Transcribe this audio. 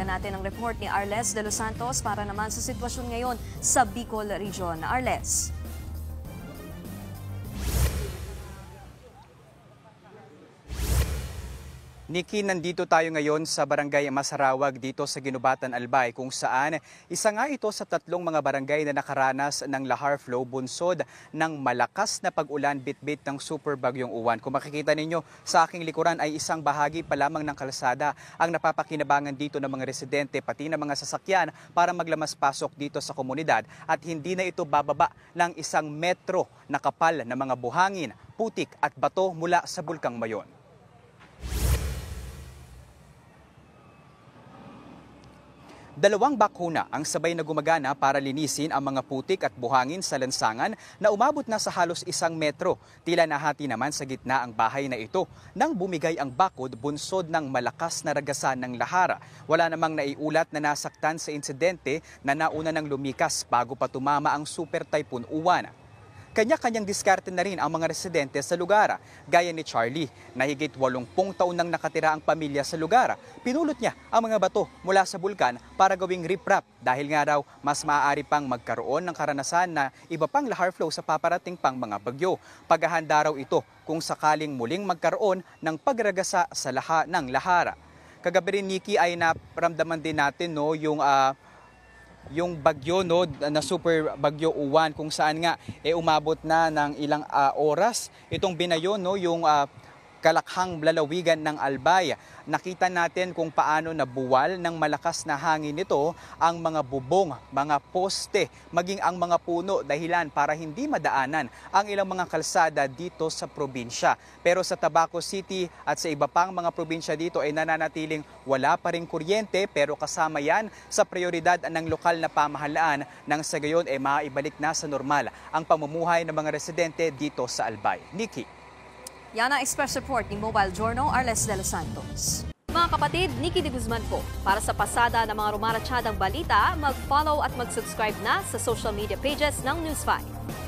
Balikan natin ang report ni Arles de los Santos para naman sa sitwasyon ngayon sa Bicol Region. Arles. Nikki, nandito tayo ngayon sa Barangay Masarawag dito sa Ginubatan, Albay, kung saan isa nga ito sa tatlong mga barangay na nakaranas ng lahar flow bunsod ng malakas na pag-ulan bitbit ng super bagyong Uwan. Kung makikita ninyo sa aking likuran ay isang bahagi pa lamang ng kalsada ang napapakinabangan dito ng mga residente pati ng mga sasakyan para maglamas-pasok dito sa komunidad at hindi na ito bababa ng 1 metro na kapal na mga buhangin, putik at bato mula sa Bulkang Mayon. Dalawang bakuna ang sabay na gumagana para linisin ang mga putik at buhangin sa lansangan na umabot na sa halos 1 metro. Tila nahati naman sa gitna ang bahay na ito nang bumigay ang bakod bunsod ng malakas na ragasan ng lahar. Wala namang naiulat na nasaktan sa insidente na nauna ng lumikas bago pa tumama ang Super Typhoon Uwan. Kanya-kanyang diskarte na rin ang mga residente sa lugar. Gaya ni Charlie, na higit 80 taon nang nakatira ang pamilya sa lugar. Pinulot niya ang mga bato mula sa bulkan para gawing riprap dahil nga raw mas maaari pang magkaroon ng karanasan na iba pang lahar flow sa paparating pang mga bagyo. Paghahanda raw ito kung sakaling muling magkaroon ng pagragasa sa laha ng lahara. Kagabi rin, Nikki, ay naramdaman din natin yung bagyo na super bagyo Uwan kung saan nga umabot na ng ilang oras itong binayo yung kalakhang lalawigan ng Albay. Nakita natin kung paano nabuwal ng malakas na hangin nito ang mga bubong, mga poste, maging ang mga puno dahilan para hindi madaanan ang ilang mga kalsada dito sa probinsya. Pero sa Tabaco City at sa iba pang mga probinsya dito ay nananatiling wala pa ring kuryente pero kasama yan sa prioridad ng lokal na pamahalaan nang sa gayon maibalik na sa normal ang pamumuhay ng mga residente dito sa Albay. Nikki. Yan ang Express Report ni Mobile Journal, Arles de los Santos. Mga kapatid, Nikki de Guzman po. Para sa pasada ng mga rumaratsyadang balita, mag-follow at mag-subscribe na sa social media pages ng News 5.